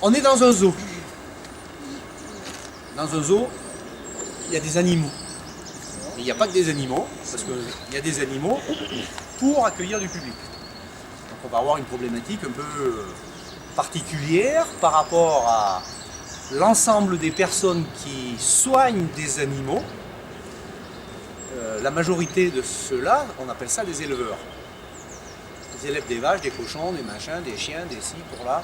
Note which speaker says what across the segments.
Speaker 1: On est dans un zoo. Dans un zoo, il y a des animaux. Mais il n'y a pas que des animaux, parce qu'il y a des animaux pour accueillir du public. Donc on va avoir une problématique un peu particulière par rapport à l'ensemble des personnes qui soignent des animaux. La majorité de ceux-là, on appelle ça des éleveurs. Ils élèvent des vaches, des cochons, des machins, des chiens, des ci, pour là,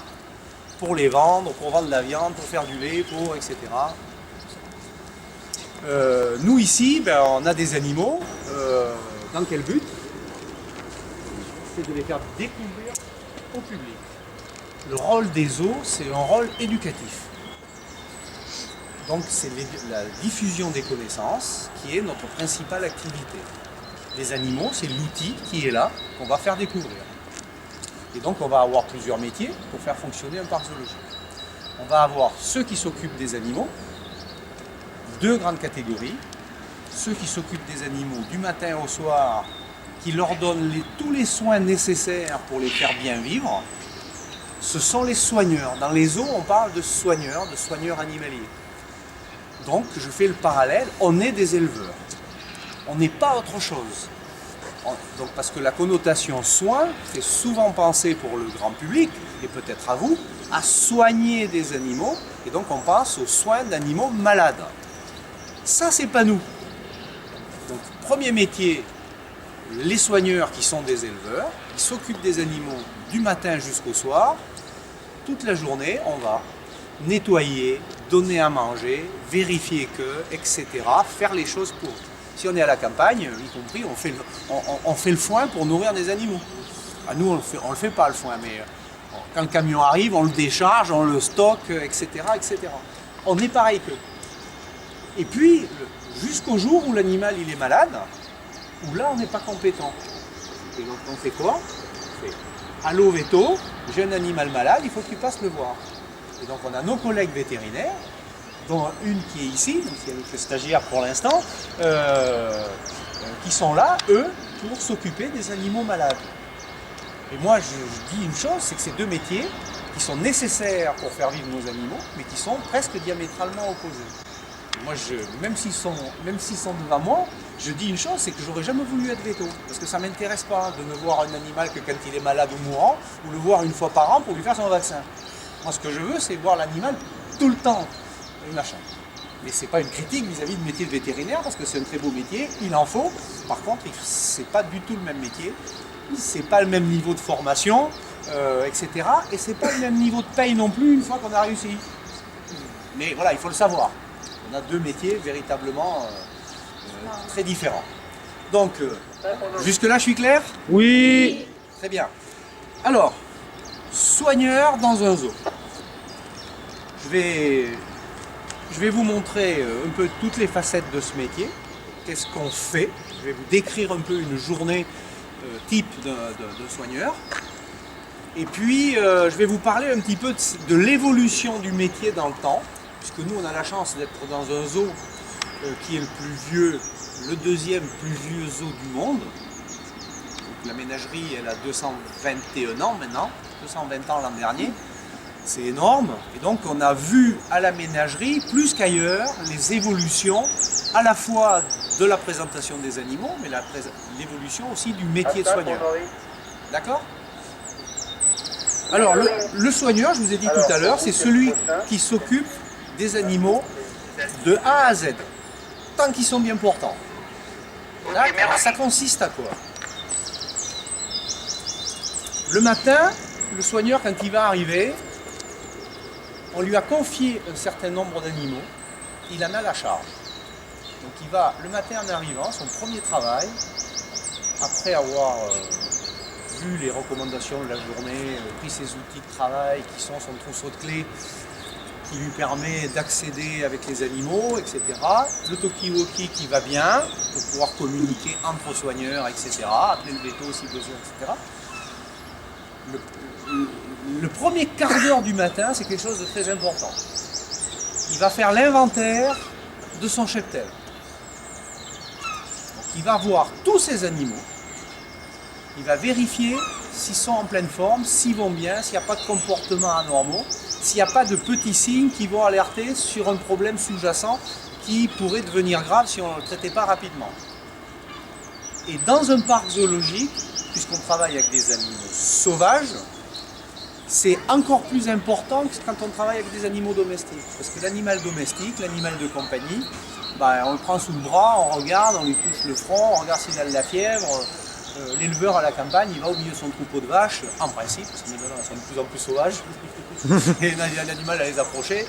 Speaker 1: pour les vendre, pour vendre de la viande, pour faire du lait, pour etc. Nous ici, on a des animaux. Dans quel but? C'est de les faire découvrir au public. Le rôle des zoos, c'est un rôle éducatif. Donc c'est la diffusion des connaissances qui est notre principale activité. Les animaux, c'est l'outil qui est là, qu'on va faire découvrir. Et donc on va avoir plusieurs métiers pour faire fonctionner un parc zoologique. On va avoir ceux qui s'occupent des animaux, deux grandes catégories. Ceux qui s'occupent des animaux du matin au soir, qui leur donnent tous les soins nécessaires pour les faire bien vivre, ce sont les soigneurs. Dans les zoos, on parle de soigneurs animaliers. Donc, je fais le parallèle, on est des éleveurs. On n'est pas autre chose. Donc, parce que la connotation soin fait souvent penser pour le grand public, et peut-être à vous, à soigner des animaux, et donc on pense aux soins d'animaux malades. Ça, c'est pas nous. Donc, premier métier, les soigneurs qui sont des éleveurs, qui s'occupent des animaux du matin jusqu'au soir. Toute la journée, on va nettoyer, donner à manger, vérifier que, etc., faire les choses pour. Si on est à la campagne, y compris, on fait le foin pour nourrir des animaux. Nous, on le fait pas le foin, mais quand le camion arrive, on le décharge, on le stocke, etc., etc. On est pareil qu'eux. Et puis, jusqu'au jour où l'animal il est malade, où là on n'est pas compétent. Et donc on fait quoi? On fait allô veto, j'ai un animal malade, il faut que tu passes le voir. Et donc on a nos collègues vétérinaires, dont une qui est ici, même si elle est stagiaire pour l'instant, qui sont là, eux, pour s'occuper des animaux malades. Et moi je dis une chose, c'est que ces deux métiers, qui sont nécessaires pour faire vivre nos animaux, mais qui sont presque diamétralement opposés. Moi, même s'ils sont devant moi, je dis une chose, c'est que j'aurais jamais voulu être veto. Parce que ça ne m'intéresse pas de ne voir un animal que quand il est malade ou mourant, ou le voir une fois par an pour lui faire son vaccin. Moi, ce que je veux, c'est voir l'animal tout le temps. Machin. Mais ce n'est pas une critique vis-à-vis du métier de vétérinaire, parce que c'est un très beau métier, il en faut. Par contre, ce n'est pas du tout le même métier. Ce n'est pas le même niveau de formation, etc. Et ce n'est pas le même niveau de paye non plus une fois qu'on a réussi. Mais voilà, il faut le savoir. On a deux métiers véritablement très différents. Donc, jusque-là, je suis clair?
Speaker 2: Oui.
Speaker 1: Très bien. Alors, soigneur dans un zoo. Je vais vous montrer un peu toutes les facettes de ce métier. Qu'est-ce qu'on fait? Je vais vous décrire un peu une journée type de soigneur. Et puis, je vais vous parler un petit peu de l'évolution du métier dans le temps. Puisque nous, on a la chance d'être dans un zoo qui est le plus vieux, le deuxième plus vieux zoo du monde. Donc, la ménagerie, elle a 221 ans maintenant, 220 ans l'an dernier. C'est énorme. Et donc, on a vu à la ménagerie, plus qu'ailleurs, les évolutions à la fois de la présentation des animaux, mais l'évolution aussi du métier de soigneur. D'accord ? Alors, le soigneur, je vous ai dit tout à l'heure, c'est celui qui s'occupe des animaux de A à Z, tant qu'ils sont bien portants. Alors, ça consiste à quoi? Le matin, le soigneur, quand il va arriver, on lui a confié un certain nombre d'animaux, il en a la charge. Donc il va, le matin en arrivant, son premier travail, après avoir vu les recommandations de la journée, pris ses outils de travail qui sont son trousseau de clés, qui lui permet d'accéder avec les animaux, etc. Le talkie-walkie qui va bien, pour pouvoir communiquer entre soigneurs, etc. Appeler le veto si besoin, etc. Le premier quart d'heure du matin, c'est quelque chose de très important. Il va faire l'inventaire de son cheptel. Donc, il va voir tous ses animaux. Il va vérifier s'ils sont en pleine forme, s'ils vont bien, s'il n'y a pas de comportements anormaux, s'il n'y a pas de petits signes qui vont alerter sur un problème sous-jacent qui pourrait devenir grave si on ne le traitait pas rapidement. Et dans un parc zoologique, puisqu'on travaille avec des animaux sauvages, c'est encore plus important que quand on travaille avec des animaux domestiques. Parce que l'animal domestique, l'animal de compagnie, on le prend sous le bras, on regarde, on lui touche le front, on regarde s'il a de la fièvre. L'éleveur à la campagne, il va au milieu de son troupeau de vaches, en principe, parce que maintenant elles sont de plus en plus sauvages, et il a l'animal à les approcher,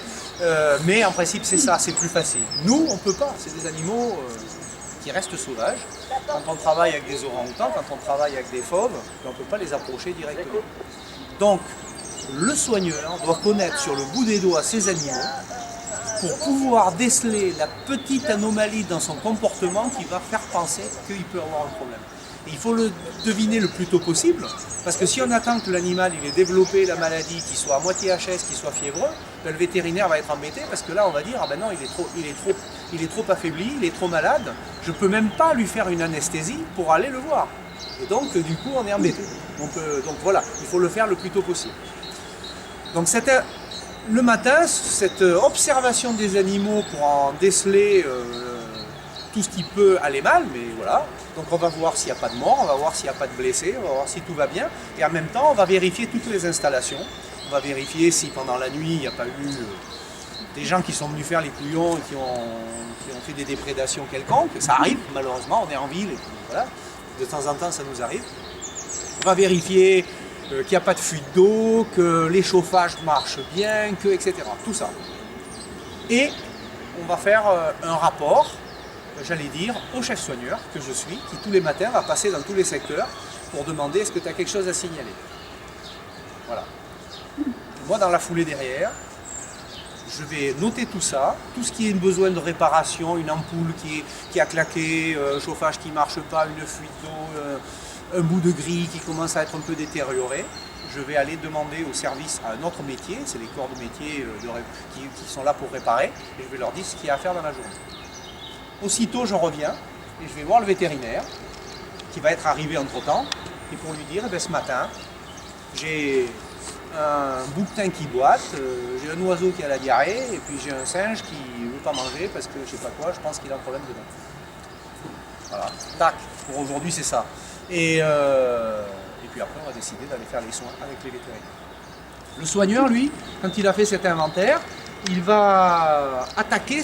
Speaker 1: mais en principe c'est ça, c'est plus facile. Nous, on ne peut pas, c'est des animaux qui restent sauvages. Quand on travaille avec des orang-outans, quand on travaille avec des fauves, on ne peut pas les approcher directement. Donc, le soigneur doit connaître sur le bout des doigts ces animaux pour pouvoir déceler la petite anomalie dans son comportement qui va faire penser qu'il peut avoir un problème. Et il faut le deviner le plus tôt possible, parce que si on attend que l'animal ait développé la maladie, qu'il soit à moitié HS, qu'il soit fiévreux, le vétérinaire va être embêté, parce que là on va dire ah ben non, il est trop affaibli, il est trop malade, je ne peux même pas lui faire une anesthésie pour aller le voir. Et donc du coup on est embêté. Donc voilà, il faut le faire le plus tôt possible. Donc le matin, cette observation des animaux pour en déceler tout ce qui peut aller mal, mais voilà. Donc on va voir s'il n'y a pas de mort, on va voir s'il n'y a pas de blessés, on va voir si tout va bien. Et en même temps, on va vérifier toutes les installations. On va vérifier si pendant la nuit, il n'y a pas eu des gens qui sont venus faire les couillons et qui ont fait des déprédations quelconques. Ça arrive, malheureusement, on est en ville, et puis voilà. De temps en temps, ça nous arrive. On va vérifier qu'il n'y a pas de fuite d'eau, que les chauffages marchent bien, etc. Tout ça. Et on va faire un rapport, j'allais dire, au chef soigneur que je suis, qui tous les matins va passer dans tous les secteurs pour demander est-ce que tu as quelque chose à signaler. Voilà. Moi, dans la foulée derrière, je vais noter tout ça, tout ce qui est besoin de réparation, une ampoule qui a claqué, un chauffage qui ne marche pas, une fuite d'eau, un bout de grille qui commence à être un peu détérioré. Je vais aller demander au service à un autre métier, c'est les corps de métier qui sont là pour réparer, et je vais leur dire ce qu'il y a à faire dans la journée. Aussitôt, je reviens et je vais voir le vétérinaire qui va être arrivé entre-temps et pour lui dire, ce matin, j'ai un bouquetin qui boite, j'ai un oiseau qui a la diarrhée et puis j'ai un singe qui ne veut pas manger parce que je sais pas quoi, je pense qu'il a un problème dedans. Voilà, tac, pour aujourd'hui c'est ça. Et puis après, on va décider d'aller faire les soins avec les vétérinaires. Le soigneur, lui, quand il a fait cet inventaire, il va attaquer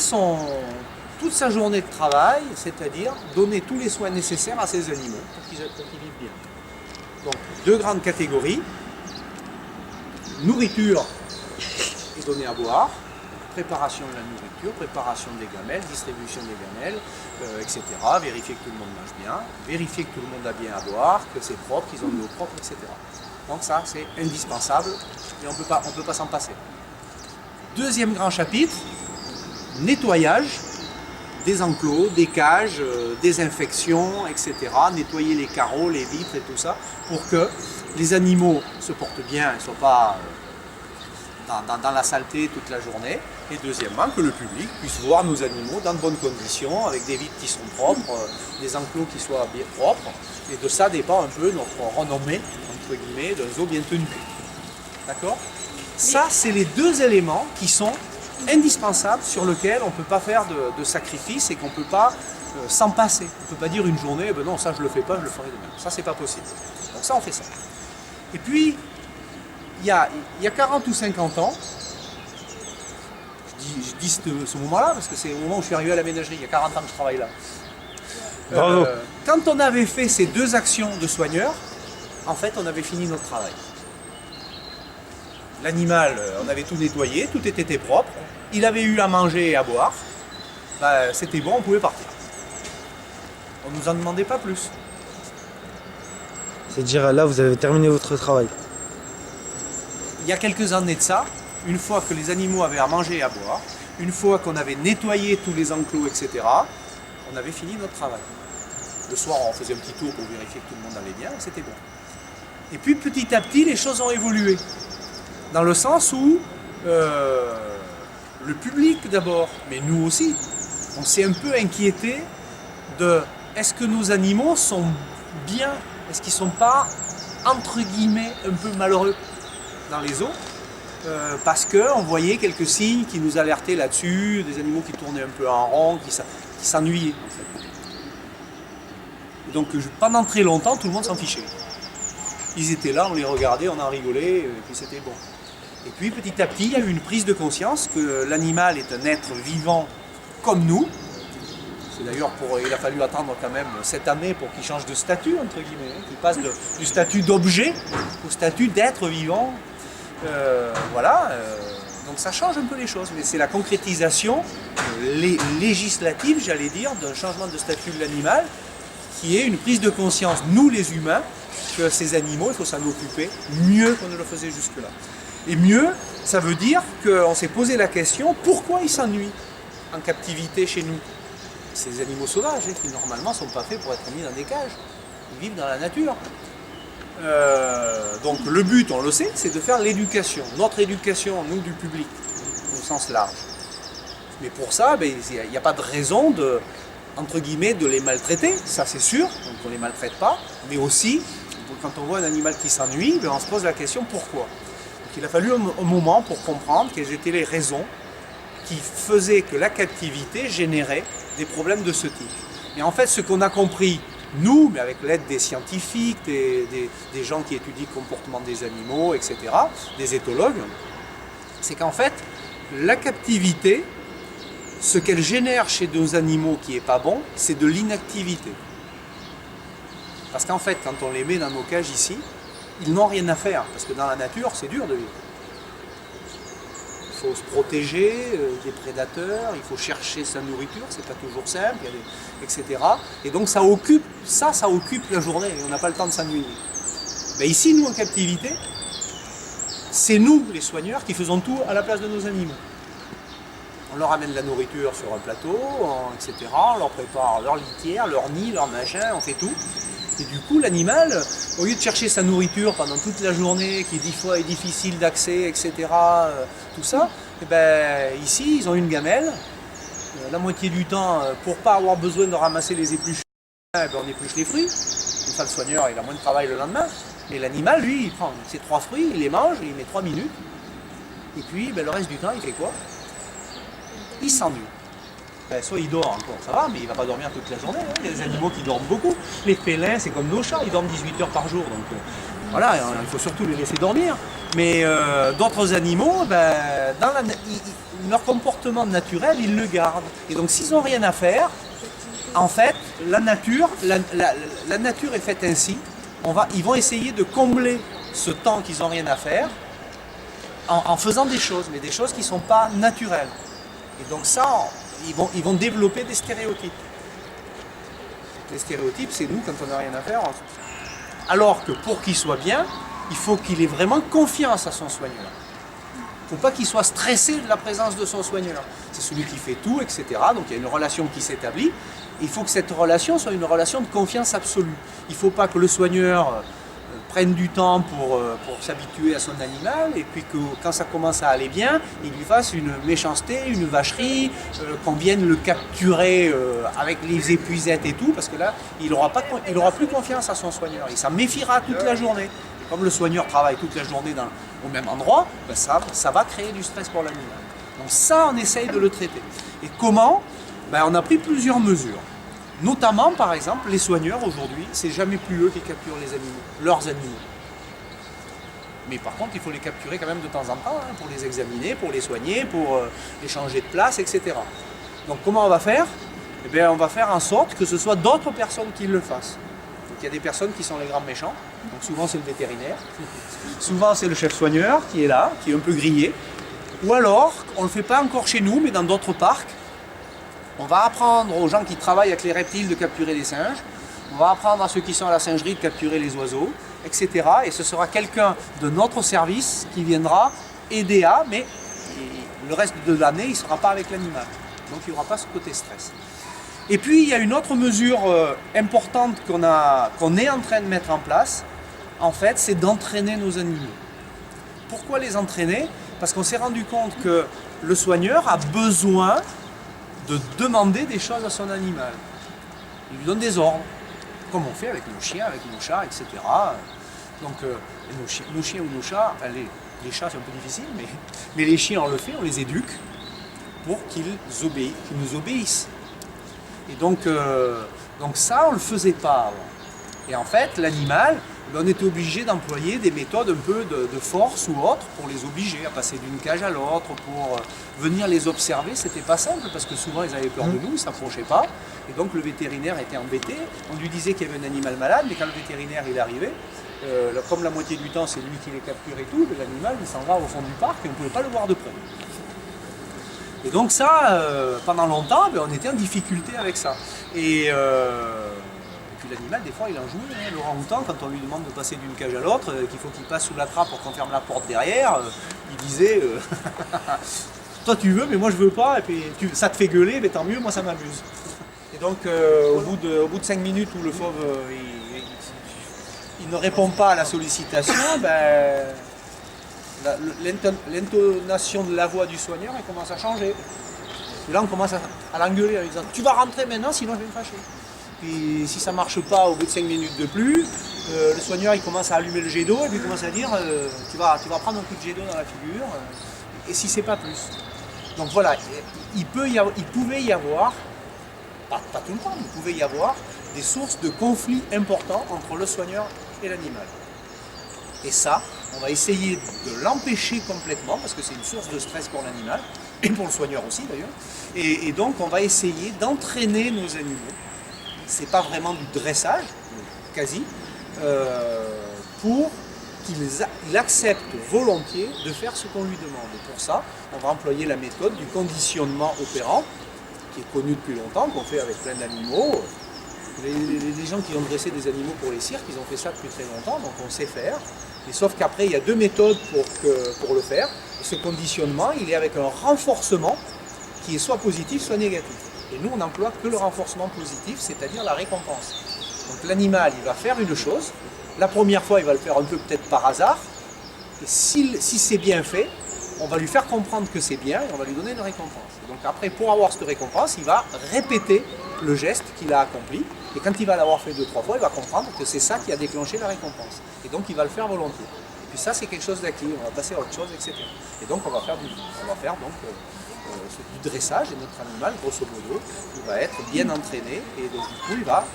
Speaker 1: toute sa journée de travail, c'est-à-dire donner tous les soins nécessaires à ces animaux pour qu'ils vivent bien. Donc, deux grandes catégories. Nourriture et donner à boire, préparation de la nourriture, préparation des gamelles, distribution des gamelles, etc. Vérifier que tout le monde mange bien, vérifier que tout le monde a bien à boire, que c'est propre, qu'ils ont de l'eau propre, etc. Donc ça, c'est indispensable et on ne peut pas s'en passer. Deuxième grand chapitre, nettoyage des enclos, des cages, désinfection, etc. Nettoyer les carreaux, les vitres et tout ça pour que les animaux se portent bien et ne soient pas dans la saleté toute la journée. Et deuxièmement, que le public puisse voir nos animaux dans de bonnes conditions, avec des vitres qui sont propres, des enclos qui soient bien propres. Et de ça dépend un peu notre renommée, entre guillemets, d'un zoo bien tenu. D'accord ? Ça, c'est les deux éléments qui sont indispensables, sur lesquels on ne peut pas faire de sacrifice et qu'on ne peut pas s'en passer. On ne peut pas dire une journée, non, ça je ne le fais pas, je le ferai demain. Ça, c'est pas possible. Donc ça, on fait ça. Et puis, il y a 40 ou 50 ans, je dis ce moment-là, parce que c'est au moment où je suis arrivé à la ménagerie, il y a 40 ans que je travaille là.
Speaker 2: Bravo.
Speaker 1: Quand on avait fait ces deux actions de soigneur, en fait, on avait fini notre travail. L'animal, on avait tout nettoyé, tout était propre, il avait eu à manger et à boire, c'était bon, on pouvait partir. On ne nous en demandait pas plus.
Speaker 2: C'est-à-dire là, vous avez terminé votre travail.
Speaker 1: Il y a quelques années de ça, une fois que les animaux avaient à manger et à boire, une fois qu'on avait nettoyé tous les enclos, etc., on avait fini notre travail. Le soir, on faisait un petit tour pour vérifier que tout le monde allait bien, et c'était bon. Et puis petit à petit, les choses ont évolué. Dans le sens où le public d'abord, mais nous aussi, on s'est un peu inquiété de est-ce que nos animaux sont bien, est-ce qu'ils ne sont pas, entre guillemets, un peu malheureux dans les zoos. parce qu'on voyait quelques signes qui nous alertaient là-dessus, des animaux qui tournaient un peu en rond, qui s'ennuyaient. En fait. Donc pendant très longtemps, tout le monde s'en fichait. Ils étaient là, on les regardait, on en rigolait, et puis c'était bon. Et puis petit à petit, il y a eu une prise de conscience que l'animal est un être vivant comme nous. C'est d'ailleurs il a fallu attendre quand même cette année pour qu'il change de statut, entre guillemets, qu'il passe du statut d'objet au statut d'être vivant. Donc ça change un peu les choses, mais c'est la concrétisation législative, j'allais dire, d'un changement de statut de l'animal, qui est une prise de conscience, nous les humains, que ces animaux, il faut s'en occuper mieux qu'on ne le faisait jusque-là. Et mieux, ça veut dire qu'on s'est posé la question, pourquoi ils s'ennuient en captivité chez nous? Ces animaux sauvages, qui normalement ne sont pas faits pour être mis dans des cages, ils vivent dans la nature. Donc le but, on le sait, c'est de faire l'éducation, notre éducation, nous du public, au sens large. Mais pour ça, il n'y a pas de raison entre guillemets, de les maltraiter, ça c'est sûr, donc on ne les maltraite pas, mais aussi, quand on voit un animal qui s'ennuie, on se pose la question pourquoi. Donc il a fallu un moment pour comprendre quelles étaient les raisons qui faisaient que la captivité générait des problèmes de ce type. Et en fait, ce qu'on a compris, nous, mais avec l'aide des scientifiques, des gens qui étudient le comportement des animaux, etc., des éthologues, c'est qu'en fait, la captivité, ce qu'elle génère chez nos animaux qui n'est pas bon, c'est de l'inactivité. Parce qu'en fait, quand on les met dans nos cages ici, ils n'ont rien à faire, parce que dans la nature, c'est dur de vivre. Il faut se protéger des prédateurs, il faut chercher sa nourriture, c'est pas toujours simple, etc. Et donc ça occupe la journée, et on n'a pas le temps de s'ennuyer. Ici, nous, en captivité, c'est nous, les soigneurs, qui faisons tout à la place de nos animaux. On leur amène de la nourriture sur un plateau, etc. On leur prépare leur litière, leur nid, leur machin, on fait tout. Et du coup, l'animal, au lieu de chercher sa nourriture pendant toute la journée, qui des fois est difficile d'accès, etc., tout ça, ici, ils ont une gamelle. La moitié du temps, pour ne pas avoir besoin de ramasser les épluches, on épluche les fruits. Comme ça, le soigneur, il a moins de travail le lendemain. Et l'animal, lui, il prend ses 3 fruits, il les mange, il met 3 minutes. Et puis, le reste du temps, il fait quoi? Il s'ennuie. Soit il dort encore, ça va, mais il ne va pas dormir toute la journée. Hein. Il y a des animaux qui dorment beaucoup. Les félins, c'est comme nos chats, ils dorment 18 heures par jour. Donc voilà, il faut surtout les laisser dormir. Mais d'autres animaux, leur comportement naturel, ils le gardent. Et donc s'ils n'ont rien à faire, en fait, la nature est faite ainsi. Ils vont essayer de combler ce temps qu'ils n'ont rien à faire en faisant des choses, mais des choses qui ne sont pas naturelles. Et donc ça, ils vont développer des stéréotypes. Les stéréotypes, c'est nous, quand on n'a rien à faire. Alors que pour qu'il soit bien, il faut qu'il ait vraiment confiance à son soigneur. Il ne faut pas qu'il soit stressé de la présence de son soigneur. C'est celui qui fait tout, etc. Donc il y a une relation qui s'établit. Il faut que cette relation soit une relation de confiance absolue. Il ne faut pas que le soigneur prenne du temps pour s'habituer à son animal, et puis que quand ça commence à aller bien, il lui fasse une méchanceté, une vacherie, qu'on vienne le capturer avec les épuisettes et tout, parce que là, il n'aura plus confiance à son soigneur, il s'en méfiera toute la journée. Et comme le soigneur travaille toute la journée au même endroit, ça va créer du stress pour l'animal. Donc ça, on essaye de le traiter. Et comment? On a pris plusieurs mesures. Notamment, par exemple, les soigneurs aujourd'hui, c'est jamais plus eux qui capturent les animaux, leurs animaux. Mais par contre, il faut les capturer quand même de temps en temps, pour les examiner, pour les soigner, pour les changer de place, etc. Donc comment on va faire? On va faire en sorte que ce soit d'autres personnes qui le fassent. Donc il y a des personnes qui sont les grands méchants, donc souvent c'est le vétérinaire, souvent c'est le chef soigneur qui est là, qui est un peu grillé, ou alors, on ne le fait pas encore chez nous, mais dans d'autres parcs. On va apprendre aux gens qui travaillent avec les reptiles de capturer les singes. On va apprendre à ceux qui sont à la singerie de capturer les oiseaux, etc. Et ce sera quelqu'un de notre service qui viendra aider mais le reste de l'année, il ne sera pas avec l'animal. Donc il n'y aura pas ce côté stress. Et puis il y a une autre mesure importante qu'on est en train de mettre en place, en fait, c'est d'entraîner nos animaux. Pourquoi les entraîner? Parce qu'on s'est rendu compte que le soigneur a besoin de demander des choses à son animal. Il lui donne des ordres, comme on fait avec nos chiens, avec nos chats, etc. Donc nos chiens ou nos chats, enfin, les chats c'est un peu difficile, mais les chiens on le fait, on les éduque pour qu'ils nous obéissent. Et donc ça on le faisait pas avant. Et en fait l'animal, on était obligé d'employer des méthodes un peu de force ou autre pour les obliger à passer d'une cage à l'autre, pour venir les observer. C'était pas simple parce que souvent ils avaient peur de nous, ils ne s'approchaient pas. Et donc le vétérinaire était embêté. On lui disait qu'il y avait un animal malade, mais quand le vétérinaire il arrivait, comme la moitié du temps c'est lui qui les capture et tout, l'animal il s'en va au fond du parc et on ne pouvait pas le voir de près. Et donc ça, pendant longtemps, on était en difficulté avec ça. Et puis l'animal, des fois, il en joue. Le orang-outan, quand on lui demande de passer d'une cage à l'autre, qu'il faut qu'il passe sous la trappe pour qu'on ferme la porte derrière, il disait toi tu veux, mais moi je veux pas, et puis ça te fait gueuler, mais tant mieux, moi ça m'amuse. Et donc au bout de 5 minutes où le fauve il ne répond pas à la sollicitation, l'intonation de la voix du soigneur elle commence à changer. Et là on commence à l'engueuler en disant tu vas rentrer maintenant sinon je vais me fâcher. Puis si ça ne marche pas au bout de 5 minutes de plus, le soigneur il commence à allumer le jet d'eau et puis il commence à dire tu vas prendre un coup de jet d'eau dans la figure, et si c'est pas plus. Donc voilà, il pouvait y avoir, pas tout le temps, mais il pouvait y avoir des sources de conflits importants entre le soigneur et l'animal. Et ça, on va essayer de l'empêcher complètement, parce que c'est une source de stress pour l'animal, et pour le soigneur aussi d'ailleurs. Et donc on va essayer d'entraîner nos animaux. C'est pas vraiment du dressage, quasi, pour qu'il accepte volontiers de faire ce qu'on lui demande. Et pour ça, on va employer la méthode du conditionnement opérant, qui est connue depuis longtemps, qu'on fait avec plein d'animaux. Les gens qui ont dressé des animaux pour les cirques, ils ont fait ça depuis très longtemps, donc on sait faire. Et sauf qu'après, il y a deux méthodes pour le faire. Et ce conditionnement, il est avec un renforcement qui est soit positif, soit négatif. Et nous, on n'emploie que le renforcement positif, c'est-à-dire la récompense. Donc l'animal, il va faire une chose. La première fois, il va le faire un peu peut-être par hasard. Et si c'est bien fait, on va lui faire comprendre que c'est bien et on va lui donner une récompense. Et donc après, pour avoir cette récompense, il va répéter le geste qu'il a accompli. Et quand il va l'avoir fait 2-3 fois, il va comprendre que c'est ça qui a déclenché la récompense. Et donc il va le faire volontiers. Et puis ça, c'est quelque chose d'acquis. On va passer à autre chose, etc. Et donc on va faire du dressage. Et notre animal, grosso modo, il va être bien entraîné. Et donc du coup, il va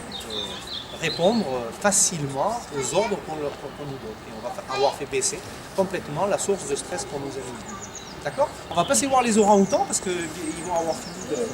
Speaker 1: répondre facilement aux ordres qu'on nous donne. Et on va avoir fait baisser complètement la source de stress pour nos animaux. D'accord ? On va passer voir les orang-outans parce qu'ils vont avoir fini de